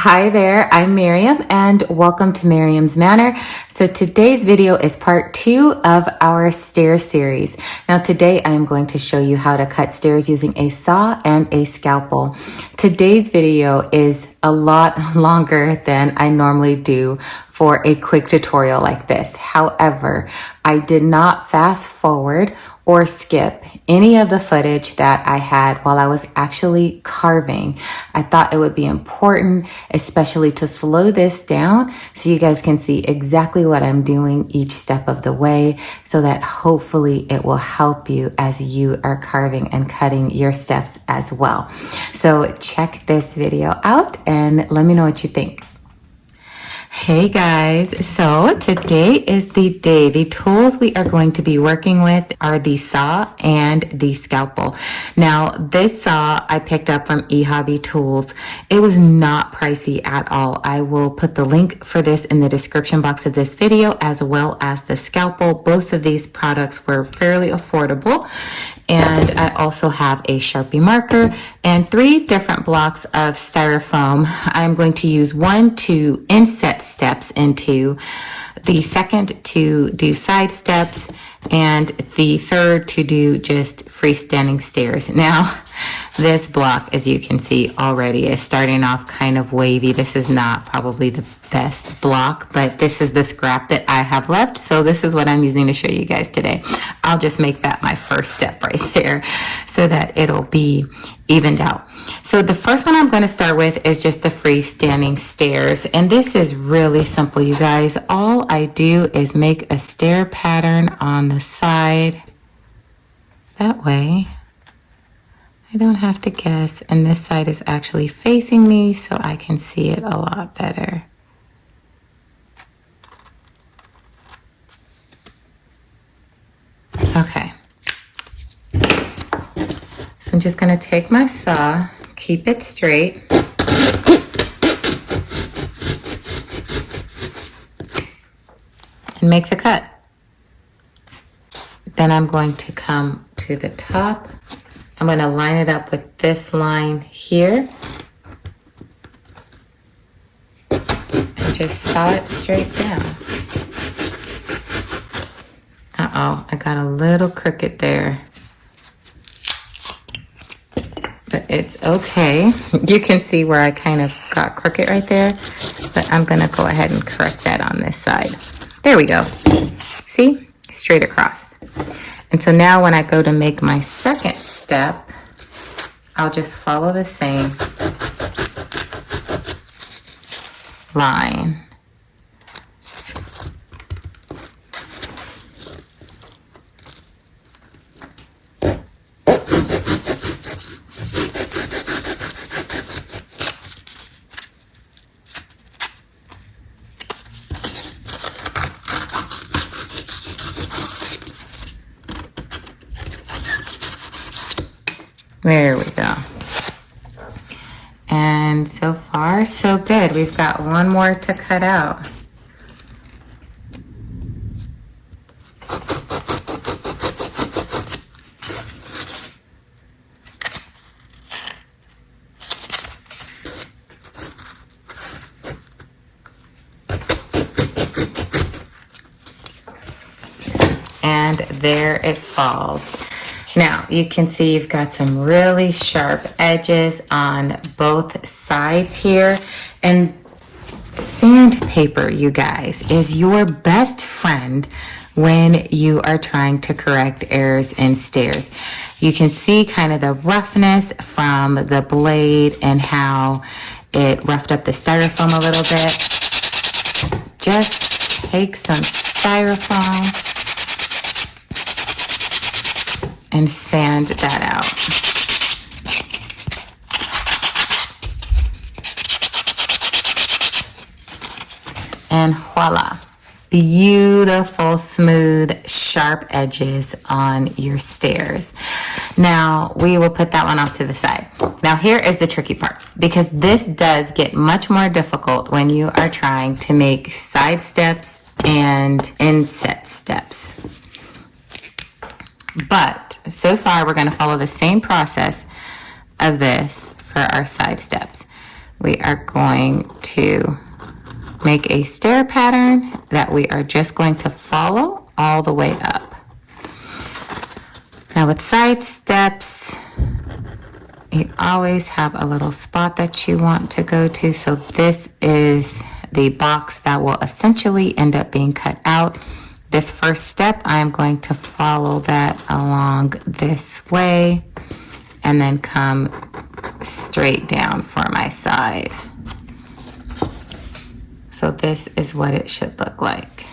Hi there, I'm Miriam and welcome to Miriam's Manor. So today's video is part 2 of our stair series. Now today I am going to show you how to cut stairs using a saw and a scalpel. Today's video is a lot longer than I normally do for a quick tutorial like this. However, I did not fast forward or skip any of the footage that I had while I was actually carving. I thought it would be important, especially to slow this down so you guys can see exactly what I'm doing each step of the way, so that hopefully it will help you as you are carving and cutting your steps as well. So check this video out and let me know what you think. Hey guys, so today is the day. The tools we are going to be working with are the saw and the scalpel. Now this saw I picked up from eHobby Tools. It was not pricey at all. I will put the link for this in the description box of this video, as well as the scalpel. Both of these products were fairly affordable. And I also have a Sharpie marker and 3 different blocks of styrofoam. I'm going to use one to inset steps into, the second to do side steps, and the third to do just freestanding stairs. Now, this block, as you can see already, is starting off kind of wavy. This is not probably the best block, but this is the scrap that I have left. So this is what I'm using to show you guys today. I'll just make that my first step right there so that it'll be evened out. So the first one I'm going to start with is just the freestanding stairs. And this is really simple, you guys. All I do is make a stair pattern on the side. That way I don't have to guess. And this side is actually facing me, so I can see it a lot better. Okay. So I'm just going to take my saw, keep it straight, and make the cut. Then I'm going to come to the top. I'm going to line it up with this line here and just saw it straight down. Uh-oh, I got a little crooked there. But it's okay. You can see where I kind of got crooked right there, but I'm gonna go ahead and correct that on this side. There we go. See? Straight across. And so now when I go to make my second step, I'll just follow the same line. There we go. And so far, so good. We've got one more to cut out. And there it falls. Now, you can see you've got some really sharp edges on both sides here. And sandpaper, you guys, is your best friend when you are trying to correct errors in stairs. You can see kind of the roughness from the blade and how it roughed up the styrofoam a little bit. Just take some styrofoam and sand that out. And voila, beautiful, smooth, sharp edges on your stairs. Now we will put that one off to the side. Now here is the tricky part, because this does get much more difficult when you are trying to make side steps and inset steps. But so far, we're going to follow the same process of this for our side steps. we are going to make a stair pattern that we are just going to follow all the way up. Now with side steps, you always have a little spot that you want to go to. So this is the box that will essentially end up being cut out. This first step, I am going to follow that along this way and then come straight down for my side. So this is what it should look like.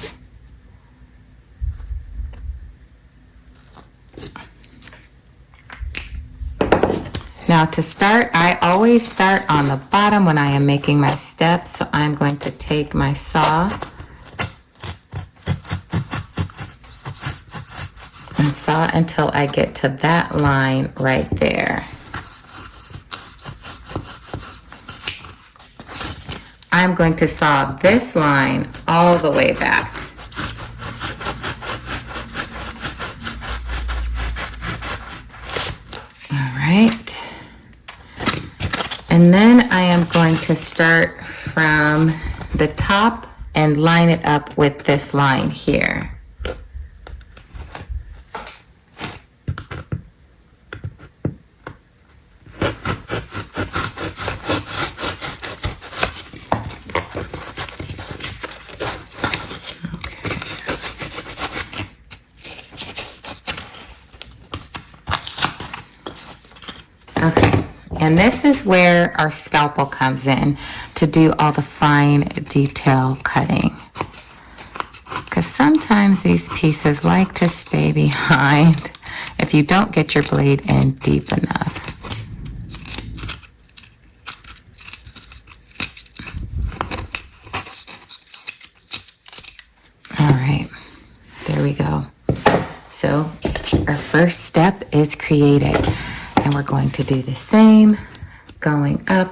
Now to start, I always start on the bottom when I am making my steps. So I'm going to take my saw and saw until I get to that line right there. I'm going to saw this line all the way back. All right. And then I am going to start from the top and line it up with this line here. And this is where our scalpel comes in to do all the fine detail cutting. Because sometimes these pieces like to stay behind if you don't get your blade in deep enough. All right, there we go. So our first step is created. And we're going to do the same, going up.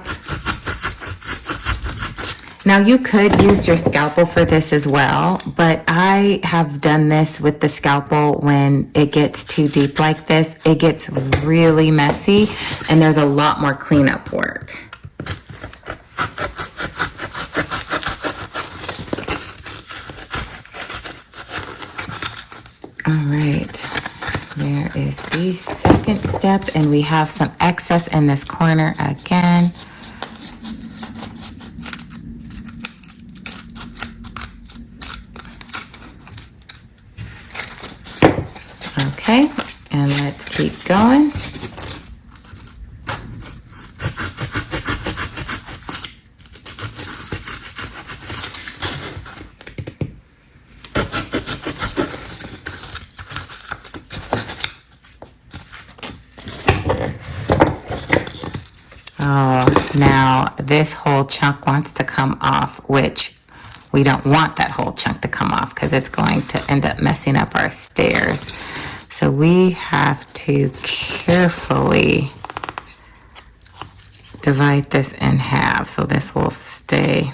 Now you could use your scalpel for this as well, but I have done this with the scalpel when it gets too deep like this. It gets really messy and there's a lot more cleanup work. All right. There is the second step, and we have some excess in this corner again. Okay, and let's keep going. Now this whole chunk wants to come off, which we don't want that whole chunk to come off because it's going to end up messing up our stairs. So we have to carefully divide this in half so this will stay.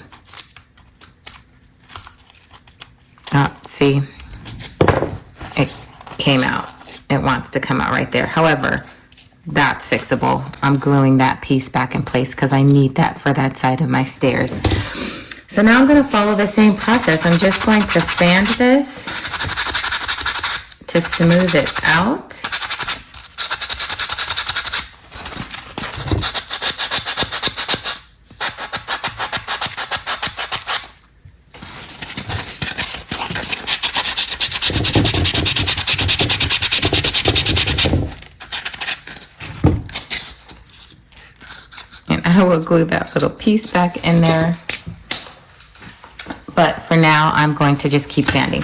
Oh, see, it came out. It wants to come out right there. However, that's fixable. I'm gluing that piece back in place because I need that for that side of my stairs. So now I'm going to follow the same process. I'm just going to sand this to smooth it out. I will glue that little piece back in there. But for now, I'm going to just keep sanding.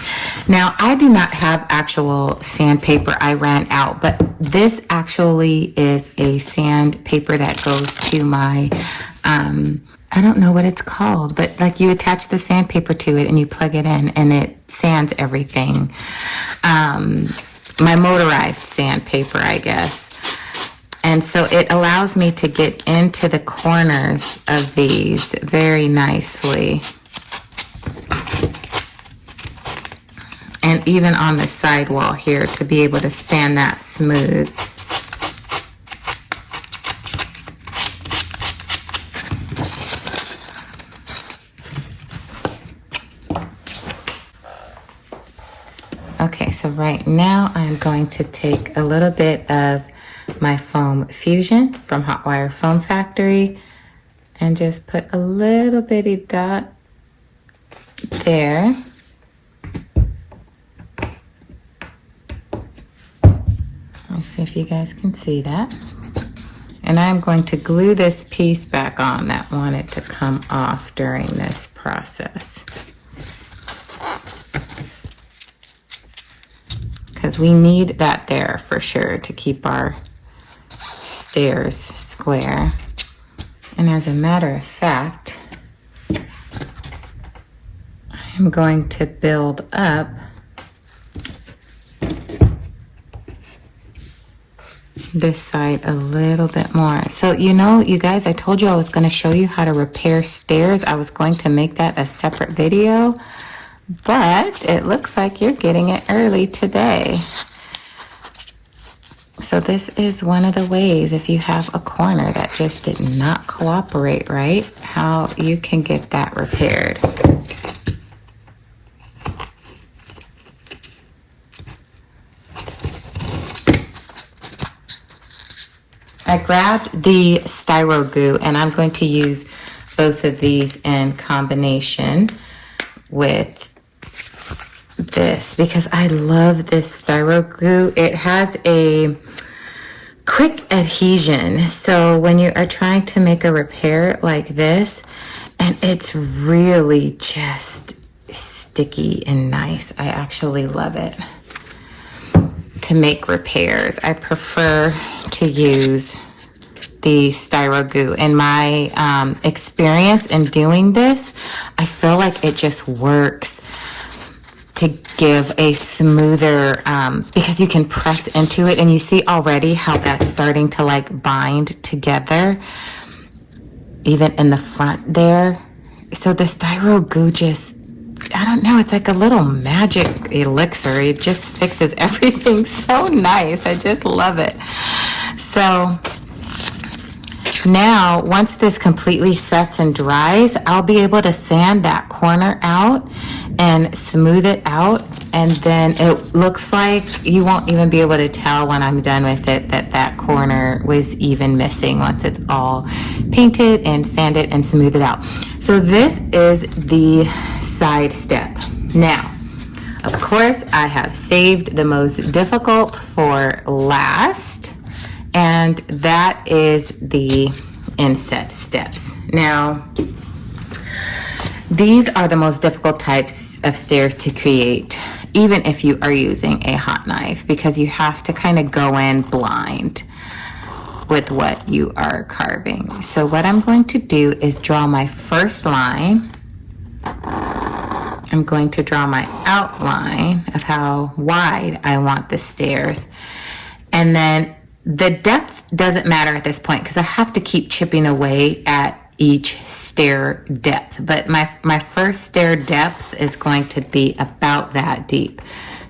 Now, I do not have actual sandpaper. I ran out, but this actually is a sandpaper that goes to my, I don't know what it's called, but like you attach the sandpaper to it and you plug it in and it sands everything. My motorized sandpaper, I guess. And so it allows me to get into the corners of these very nicely. And even on the sidewall here to be able to sand that smooth. Okay, so right now I'm going to take a little bit of my foam fusion from Hotwire Foam Factory and just put a little bitty dot there. Let's see if you guys can see that. And I'm going to glue this piece back on that wanted to come off during this process, because we need that there for sure to keep our stairs square. And as a matter of fact, I'm going to build up this side a little bit more. So, you know, you guys, I told you I was going to show you how to repair stairs. I was going to make that a separate video, but it looks like you're getting it early today. So this is one of the ways, if you have a corner that just did not cooperate right, how you can get that repaired. I grabbed the styro goo, and I'm going to use both of these in combination with this because I love this styro goo. It has a quick adhesion, so when you are trying to make a repair like this, and it's really just sticky and nice. I actually love it. To make repairs, I prefer to use the styro goo. In my experience in doing this, I feel like it just works to give a smoother, because you can press into it and you see already how that's starting to like bind together, even in the front there. So the styro goo just, I don't know, it's like a little magic elixir. It just fixes everything so nice. I just love it. So now, once this completely sets and dries, I'll be able to sand that corner out and smooth it out. And then it looks like you won't even be able to tell when I'm done with it that that corner was even missing once it's all painted and sanded and smoothed out. So this is the side step. Now, of course, I have saved the most difficult for last, and that is the inset steps. Now, these are the most difficult types of stairs to create, even if you are using a hot knife, because you have to kind of go in blind with what you are carving. So what I'm going to do is draw my first line. I'm going to draw my outline of how wide I want the stairs. And then the depth doesn't matter at this point because I have to keep chipping away at each stair depth. But my first stair depth is going to be about that deep.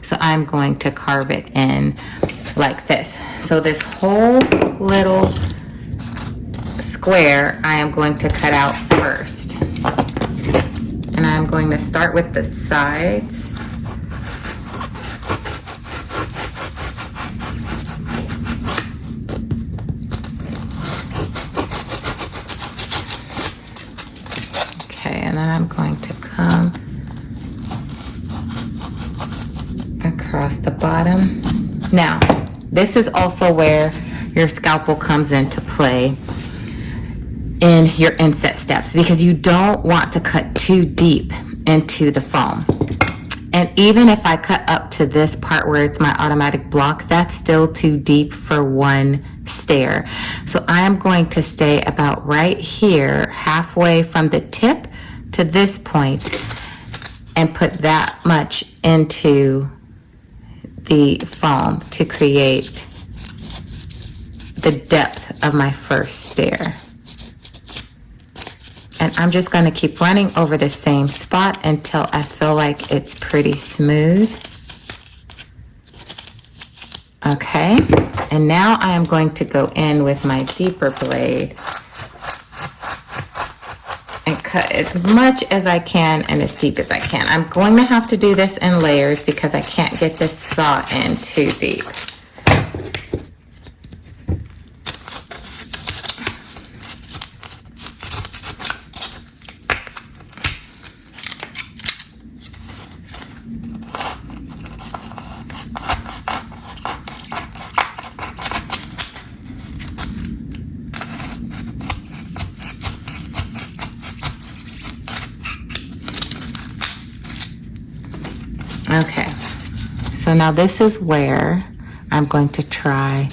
So I'm going to carve it in like this. So this whole little square I am going to cut out first. And I'm going to start with the sides. Okay, and then I'm going to come across the bottom. Now, this is also where your scalpel comes into play in your inset steps, because you don't want to cut too deep into the foam. And even if I cut up to this part where it's my automatic block, that's still too deep for one stair. So I am going to stay about right here, halfway from the tip to this point, and put that much into the foam to create the depth of my first stair. And I'm just going to keep running over the same spot until I feel like it's pretty smooth. Okay, and now I am going to go in with my deeper blade and cut as much as I can and as deep as I can. I'm going to have to do this in layers because I can't get this saw in too deep. Okay, so now this is where I'm going to try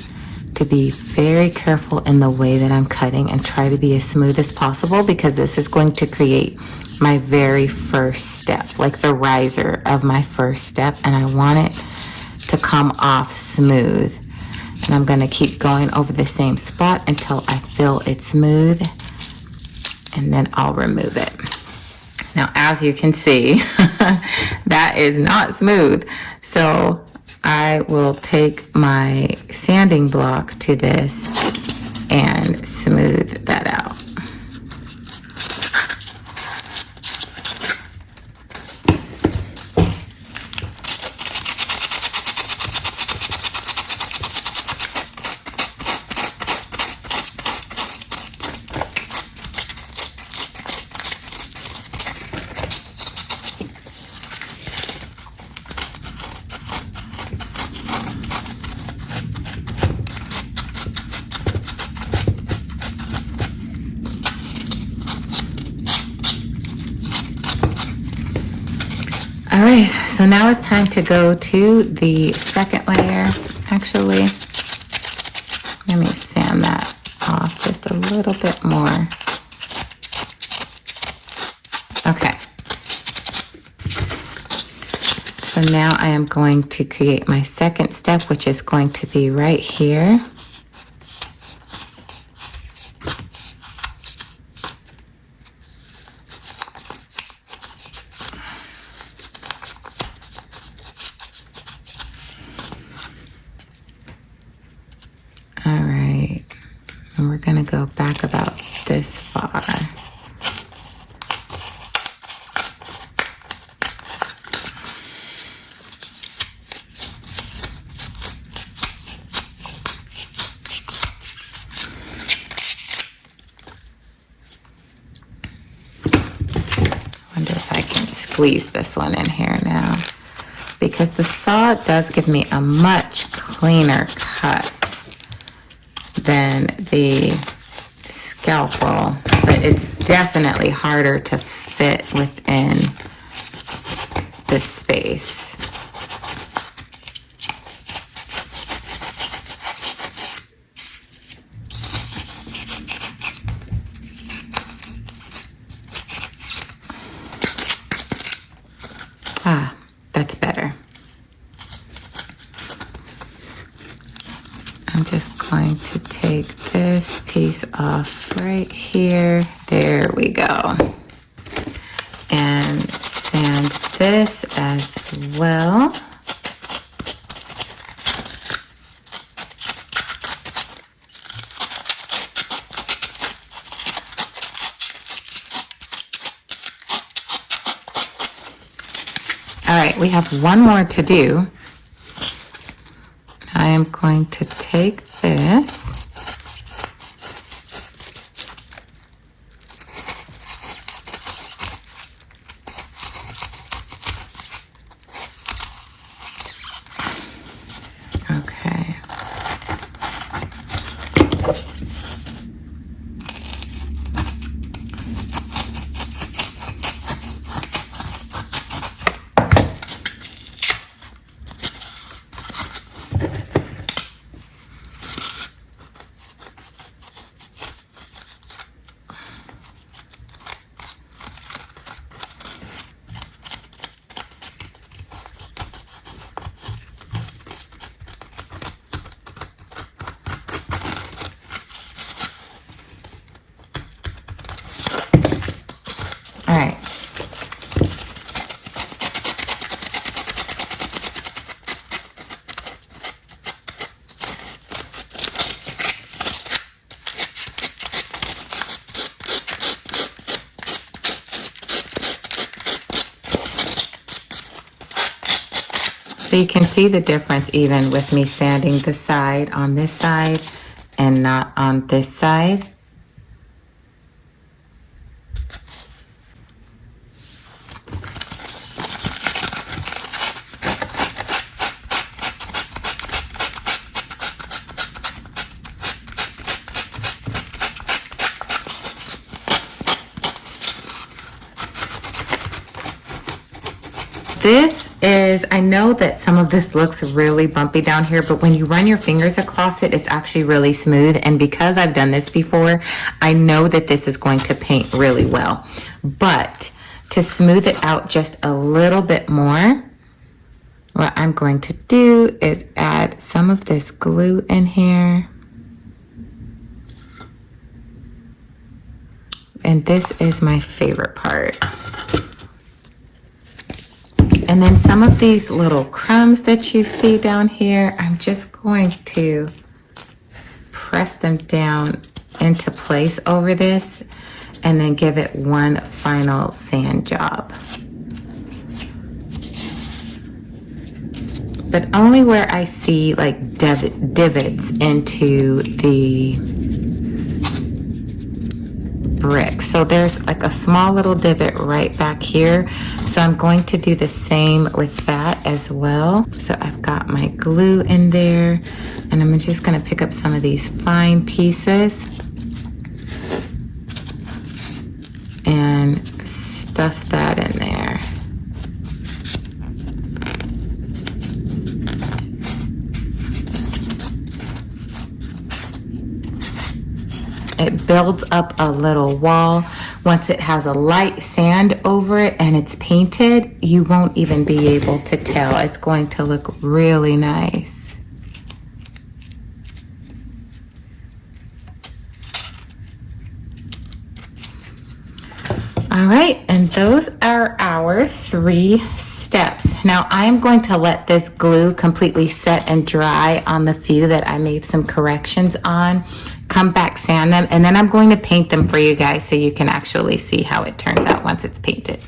to be very careful in the way that I'm cutting and try to be as smooth as possible, because this is going to create my very first step, like the riser of my first step, and I want it to come off smooth. And I'm going to keep going over the same spot until I feel it smooth, and then I'll remove it. Now, as you can see, that is not smooth. So I will take my sanding block to this and smooth that out. All right, so now it's time to go to the second layer. Actually, let me sand that off just a little bit more. Okay. So now I am going to create my second step, which is going to be right here. All right, and we're gonna go back about this far. Wonder if I can squeeze this one in here now, because the saw does give me a much cleaner cut than the scalpel, but it's definitely harder to fit within the space. Ah, that's better. I'm just going to take this piece off right here. There we go. And sand this as well. All right, we have one more to do. I am going to take this okay. So you can see the difference even with me sanding the side on this side and not on this side. This is, I know that some of this looks really bumpy down here, but when you run your fingers across it, it's actually really smooth. And because I've done this before, I know that this is going to paint really well. But to smooth it out just a little bit more, what I'm going to do is add some of this glue in here. And this is my favorite part. And then some of these little crumbs that you see down here, I'm just going to press them down into place over this and then give it one final sand job. But only where I see like divots into the brick. So there's like a small little divot right back here. So I'm going to do the same with that as well. So I've got my glue in there and I'm just going to pick up some of these fine pieces and stuff that in there. It builds up a little wall. Once it has a light sand over it and it's painted, you won't even be able to tell. It's going to look really nice. All right, and those are our 3 steps. Now I'm going to let this glue completely set and dry on the few that I made some corrections on. Come back, sand them, and then I'm going to paint them for you guys so you can actually see how it turns out once it's painted.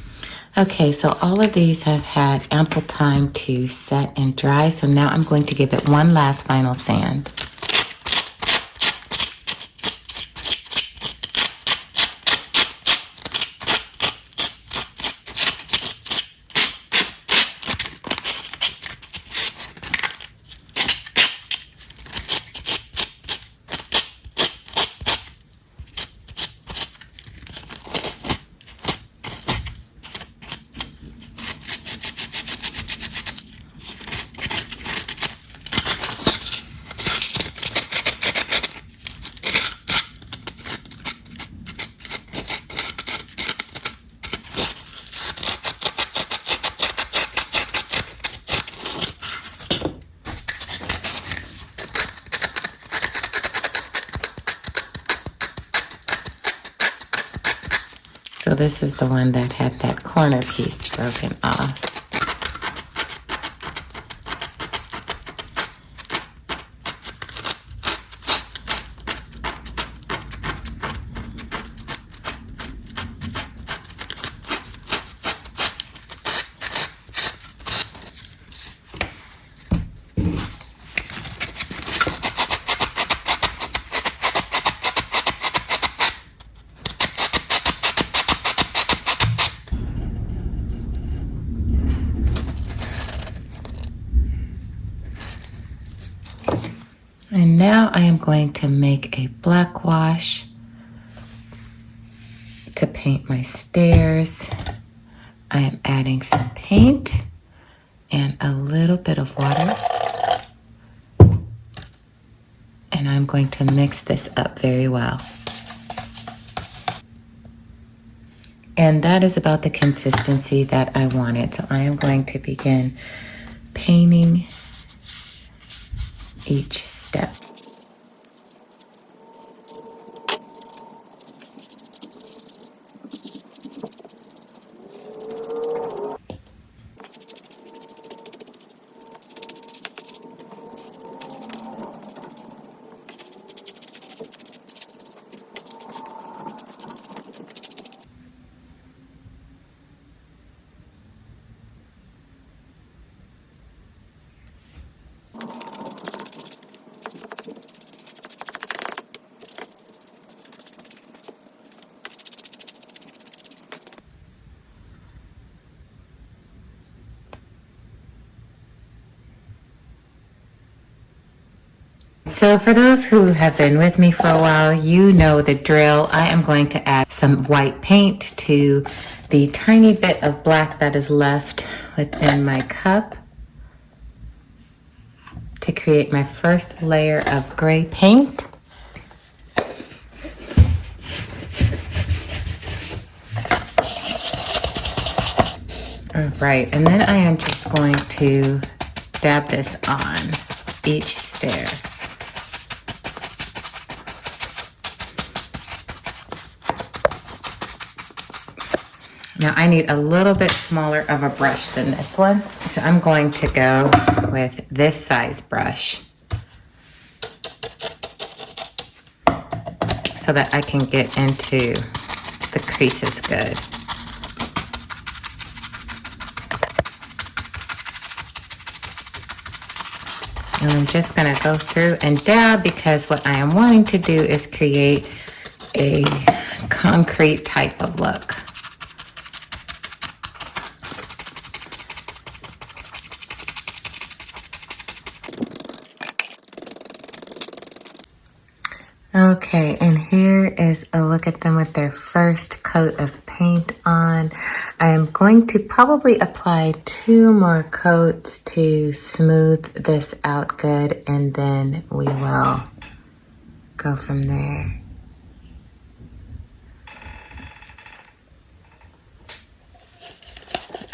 Okay, so all of these have had ample time to set and dry, so now I'm going to give it one last final sand. So this is the one that had that corner piece broken off. And now I am going to make a black wash to paint my stairs. I am adding some paint and a little bit of water. And I'm going to mix this up very well. And that is about the consistency that I wanted. So I am going to begin painting each step. So for those who have been with me for a while, you know the drill. I am going to add some white paint to the tiny bit of black that is left within my cup to create my first layer of gray paint. All right, and then I am just going to dab this on each stair. Now I need a little bit smaller of a brush than this one, so I'm going to go with this size brush so that I can get into the creases good. And I'm just gonna go through and dab because what I am wanting to do is create a concrete type of look. Okay, and here is a look at them with their first coat of paint on. I am going to probably apply 2 more coats to smooth this out good, and then we will go from there.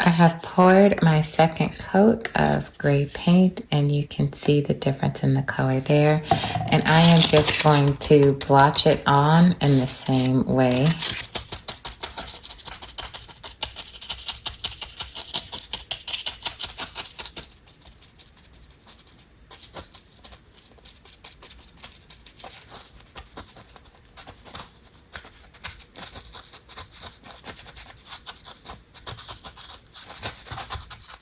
I have poured my second coat of gray paint, and you can see the difference in the color there. And I am just going to blotch it on in the same way.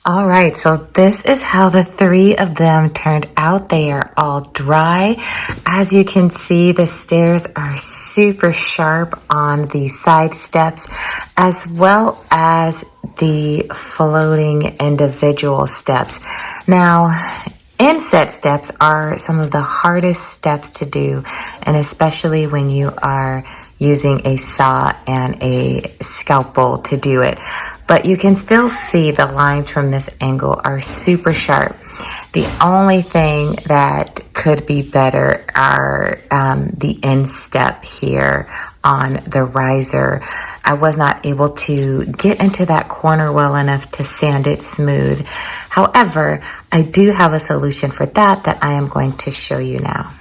All right, so this is how the 3 of them turned out. They are all dry. As you can see, the stairs are super sharp on the side steps, as well as the floating individual steps. Now, inset steps are some of the hardest steps to do, and especially when you are using a saw and a scalpel to do it. But you can still see the lines from this angle are super sharp. The only thing that could be better are the instep here on the riser. I was not able to get into that corner well enough to sand it smooth. However, I do have a solution for that I am going to show you now.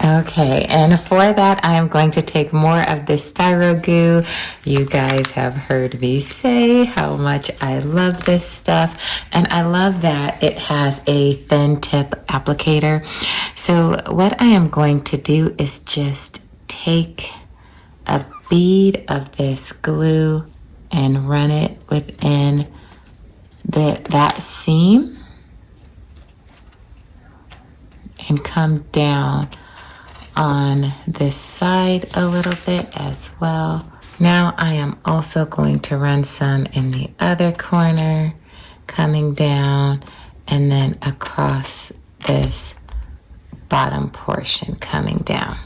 Okay, and for that, I am going to take more of this styro goo. You guys have heard me say how much I love this stuff, and I love that it has a thin tip applicator. So what I am going to do is just take a bead of this glue and run it within that seam and come down on this side a little bit as well. Now I am also going to run some in the other corner, coming down, and then across this bottom portion coming down.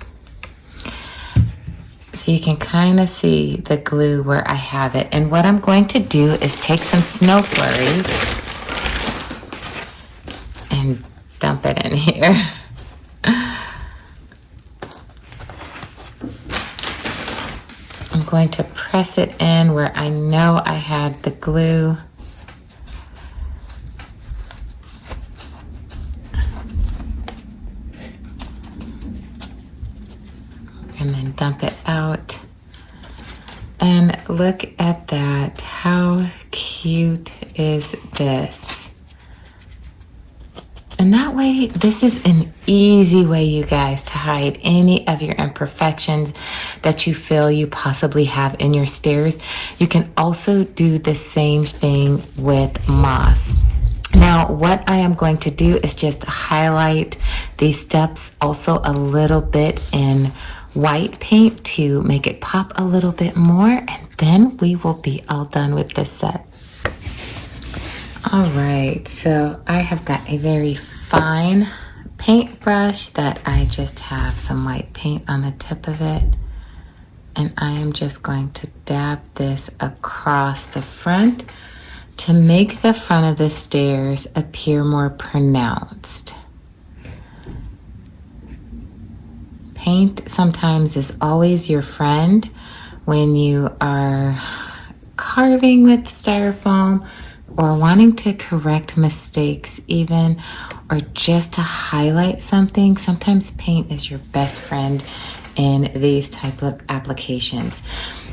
So you can kind of see the glue where I have it. And what I'm going to do is take some snow flurries and dump it in here. I'm going to press it in where I know I had the glue. And then dump it out. And look at that. How cute is this? And that way, this is an easy way, you guys, to hide any of your imperfections that you feel you possibly have in your stairs. You can also do the same thing with moss. Now, what I am going to do is just highlight these steps also a little bit in white paint to make it pop a little bit more, and then we will be all done with this set. All right, so I have got a very fine paintbrush that I just have some white paint on the tip of it. And I am just going to dab this across the front to make the front of the stairs appear more pronounced. Paint sometimes is always your friend when you are carving with styrofoam or wanting to correct mistakes even, or just to highlight something. Sometimes paint is your best friend in these type of applications.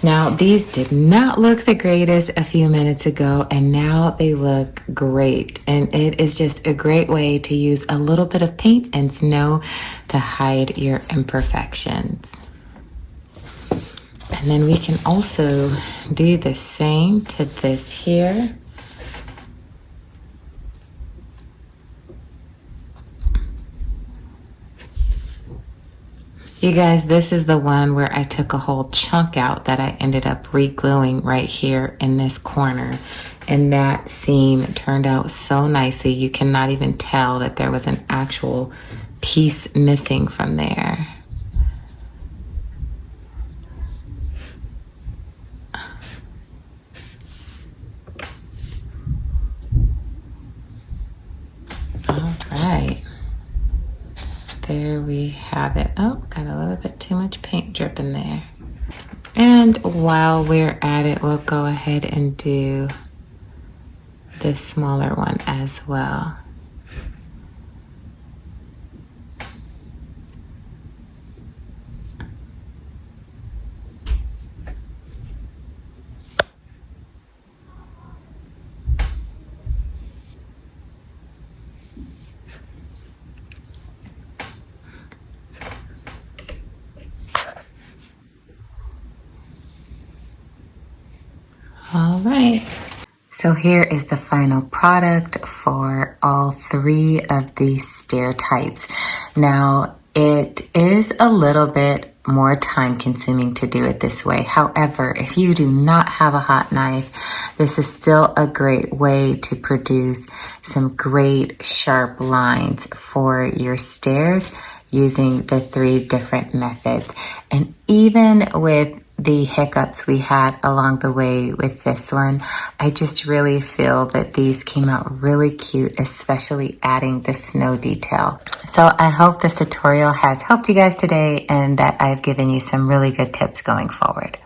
Now, these did not look the greatest a few minutes ago, and now they look great. And it is just a great way to use a little bit of paint and snow to hide your imperfections. And then we can also do the same to this here. You guys, this is the one where I took a whole chunk out that I ended up re-gluing right here in this corner. And that seam turned out so nicely. You cannot even tell that there was an actual piece missing from there. All right. There we have it. Oh, got a little bit too much paint dripping there. And while we're at it, we'll go ahead and do this smaller one as well. All right, so here is the final product for all three of these stair types. Now, it is a little bit more time consuming to do it this way. However, if you do not have a hot knife, this is still a great way to produce some great sharp lines for your stairs using the three different methods. And even with the hiccups we had along the way with this one, I just really feel that these came out really cute, especially adding the snow detail. So I hope this tutorial has helped you guys today and that I've given you some really good tips going forward.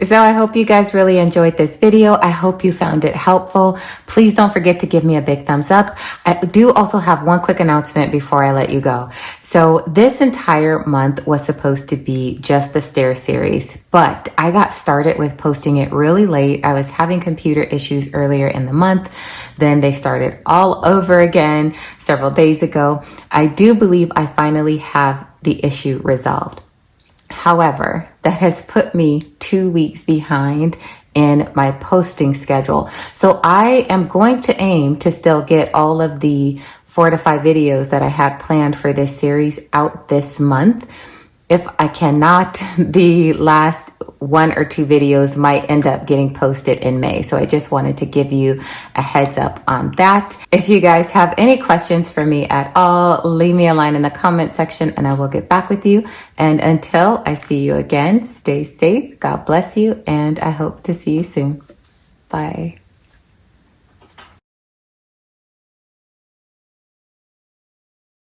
So I hope you guys really enjoyed this video. I hope you found it helpful. Please don't forget to give me a big thumbs up. I do also have one quick announcement before I let you go. So this entire month was supposed to be just the stair series, but I got started with posting it really late. I was having computer issues earlier in the month. Then they started all over again several days ago. I do believe I finally have the issue resolved. However, that has put me 2 weeks behind in my posting schedule. So I am going to aim to still get all of the 4 to 5 videos that I had planned for this series out this month. If I cannot, the last 1 or 2 videos might end up getting posted in May. So I just wanted to give you a heads up on that. If you guys have any questions for me at all, leave me a line in the comment section and I will get back with you. And until I see you again, stay safe, God bless you, and I hope to see you soon. Bye.